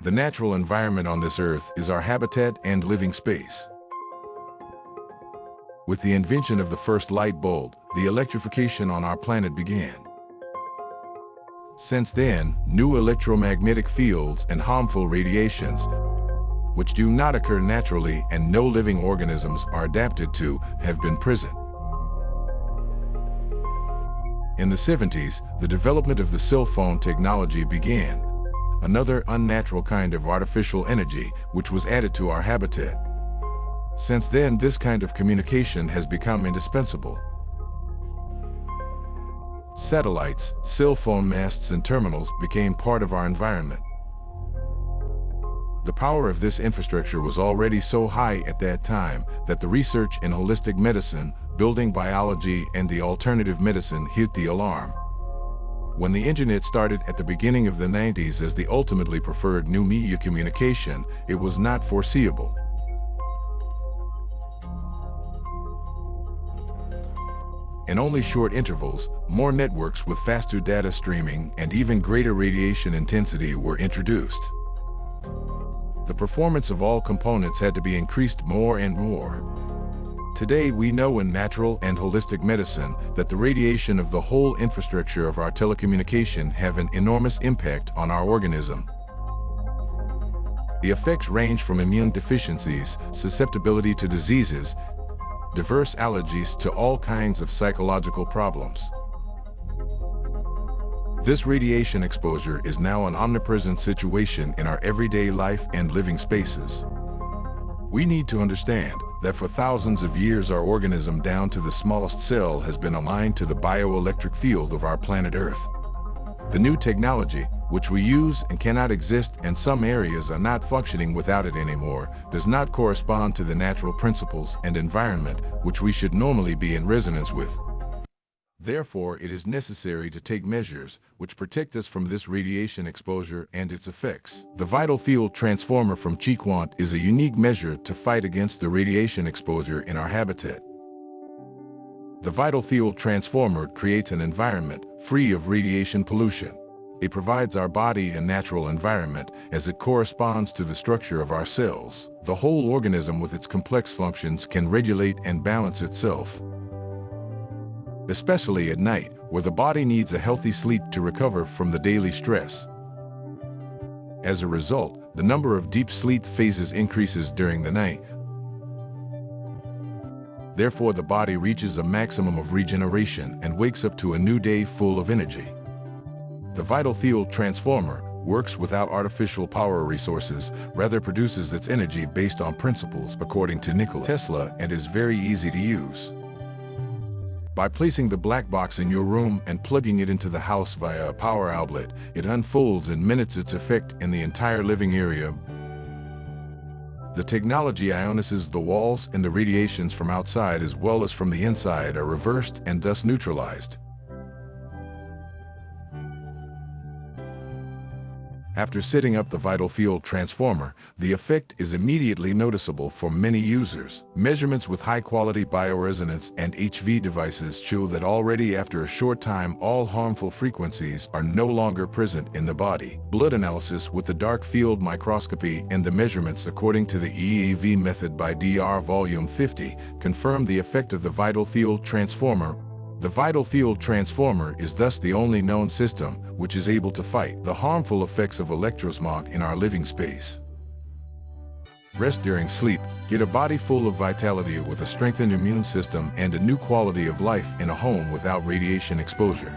The natural environment on this earth is our habitat and living space. With the invention of the first light bulb, the electrification on our planet began. Since then, new electromagnetic fields and harmful radiations, which do not occur naturally and no living organisms are adapted to, have been present. In the 70s, the development of the cell phone technology began, another unnatural kind of artificial energy which was added to our habitat. Since then, this kind of communication has become indispensable. Satellites, cell phone masts and terminals became part of our environment. The power of this infrastructure was already so high at that time that the research in holistic medicine, building biology, and the alternative medicine hit the alarm. When the internet started at the beginning of the 90s as the ultimately preferred new media communication, it was not foreseeable. In only short intervals, more networks with faster data streaming and even greater radiation intensity were introduced. The performance of all components had to be increased more and more. Today we know in natural and holistic medicine that the radiation of the whole infrastructure of our telecommunication have an enormous impact on our organism. The effects range from immune deficiencies, susceptibility to diseases, diverse allergies to all kinds of psychological problems. This radiation exposure is now an omnipresent situation in our everyday life and living spaces. We need to understand that for thousands of years our organism down to the smallest cell has been aligned to the bioelectric field of our planet Earth. The new technology, which we use and cannot exist, and some areas are not functioning without it anymore, does not correspond to the natural principles and environment which we should normally be in resonance with. Therefore, it is necessary to take measures which protect us from this radiation exposure and its effects. The vital field transformer from Chiquant is a unique measure to fight against the radiation exposure in our habitat. The vital field transformer creates an environment free of radiation pollution. It provides our body a natural environment as it corresponds to the structure of our cells. The whole organism with its complex functions can regulate and balance itself. Especially at night, where the body needs a healthy sleep to recover from the daily stress. As a result, the number of deep sleep phases increases during the night. Therefore, the body reaches a maximum of regeneration and wakes up to a new day full of energy. The vital field transformer works without artificial power resources, rather produces its energy based on principles according to Nikola Tesla, and is very easy to use. By placing the black box in your room and plugging it into the house via a power outlet, it unfolds in minutes its effect in the entire living area. The technology ionizes the walls, and the radiations from outside as well as from the inside are reversed and thus neutralized. After setting up the vital field transformer, the effect is immediately noticeable for many users. Measurements with high-quality bioresonance and HV devices show that already after a short time all harmful frequencies are no longer present in the body. Blood analysis with the dark field microscopy and the measurements according to the EAV method by Dr. Volume 50 confirm the effect of the vital field transformer. The vital field transformer is thus the only known system which is able to fight the harmful effects of electrosmog in our living space. Rest during sleep, get a body full of vitality with a strengthened immune system and a new quality of life in a home without radiation exposure.